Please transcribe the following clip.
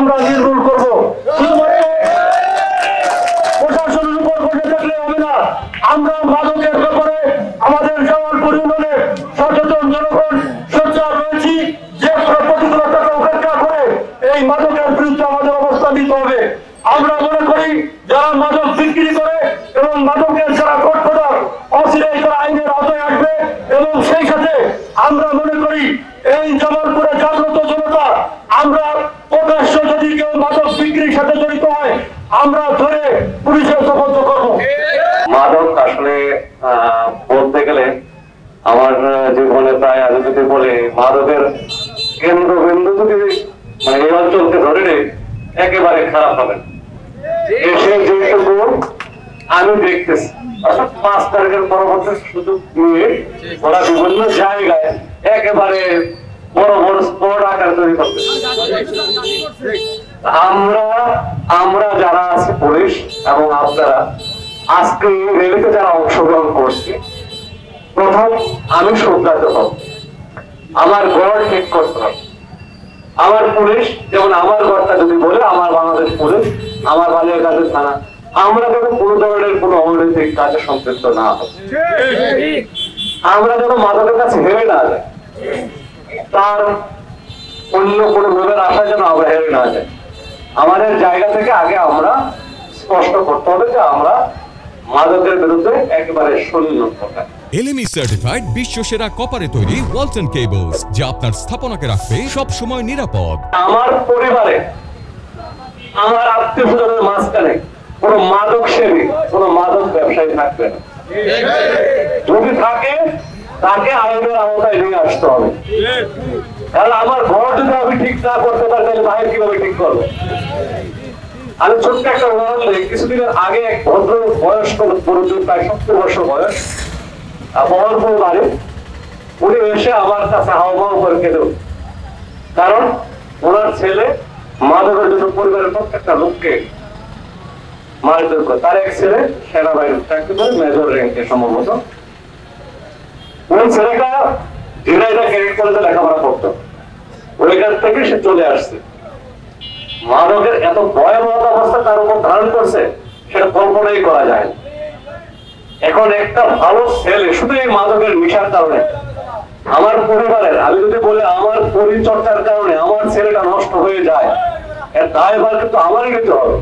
আমরা নির্মূল করবো। শুধুমাত্র প্রশাসনের উপর বসে থাকলে হবে না, আমরা মাদকের ব্যাপারে আমাদের জামালপুর ইউনিয়নে সচেতন জনগণ সোচ্চার রয়েছি। যে কোনো প্রতিকূলতাকে উপেক্ষা করে এই মাদকের বিরুদ্ধে আমাদের অবস্থান নিতে হবে। আমরা মনে করি যারা মাদক বিক্রি করে এবং মাদকের যারা গডফাদার অচিরেই তারা আইনের আওতায় আসবে। এবং সেই সাথে আমরা মনে করি এই জামালপুরে জাগ্রত জনতা আমরা প্রকাশ্য যদি কেউ মাদক বিক্রির সাথে জড়িত হয় আমরা ধরে পুলিশের সোপর্দ করবো। মাদক আসলে বলতে গেলে আমার জীবনে প্রায় আগে যদি বলে মাদকের কেন্দ্রবিন্দু যদি মানে এই অঞ্চলকে ধরে নেই একেবারে খারাপ হবে। এসে যেটুকু আমি দেখতেছি অর্থাৎ 5 তারিখের পরবর্তী সুযোগ নিয়ে ওরা বিভিন্ন জায়গায় একেবারে বড় বড় স্পট আকার তৈরি করতেছে। আমরা যারা আছি পুলিশ এবং আপনারা আজকে রেলিতে যারা অংশগ্রহণ করছি, প্রথম আমি শুধরাতে হব, আমার গড় ঠিক করতে হবে। আমার পুলিশ যেমন আমার গড়টা যদি বলে আমার বাংলাদেশ পুলিশ, আমার বালিয়াকান্দি থানা, আমরা যেন কোনো ধরনের কোনো অনৈতিক কাজে সম্পৃক্ত না হই। আমরা যেন মাদকের কাছে হেরে না যাই, তার অন্য কোনো লোকের আশা যেন আমরা হেরে না যাই। আমাদের জায়গা থেকে আগে আমরা স্পষ্ট করতে হবে যে আমরা মাদকের বিরুদ্ধে একেবারে শূন্য। এলএমই সার্টিফাইড বিশ্ব সেরা কপারে তৈরি ওয়ালটন কেবলস, যা আপনার স্থাপনাকে রাখবে সব সময় নিরাপদ। আমার পরিবারে আমার আত্মীয়স্বজনের মাঝখানে কোনো মাদক সেবী কোনো মাদক ব্যবসায়ী থাকবে না। যদি থাকে তাকে আইনের আওতায় নিয়ে আসতে হবে। কারণ আমার ঘর যদি আমি ঠিক না করতে পারি তাহলে বাইরে কিভাবে ঠিক করবো? আমি ছোট্ট একটা উদাহরণ দিই। কিছুদিনের আগে এক ভদ্র বয়স্ক পুরুষ, প্রায় 70 বছর বয়স, বহরপুর বাড়ি, উনি এসে আমার কাছে হাওয়া করে কেঁদে। কারণ ওনার ছেলে মাদকের জন্য পরিবারের প্রত্যেকটা লোককে মারধর করে। তার এক ছেলে সেনাবাহিনীর চাকরি করে, মেজর র্যাঙ্কে সম্ভবত। ওই ছেলেটা ঝিনাইদহ ক্যাডেট কলেজে লেখাপড়া করতো, ওইখান থেকে সে চলে আসছে। মাদকের এত ভয়াবহ অবস্থা তার উপর ধারণ করছে সেটা কল্পনাই করা যায়। এখন একটা ভালো ছেলে শুধু এই মাদকের নেশার কারণে আমার পরিবারের, আমি যদি বলি আমার পরিচর্যার কারণে আমার ছেলেটা নষ্ট হয়ে যায়, এর দায়ভার কিন্তু আমারই নিতে হবে।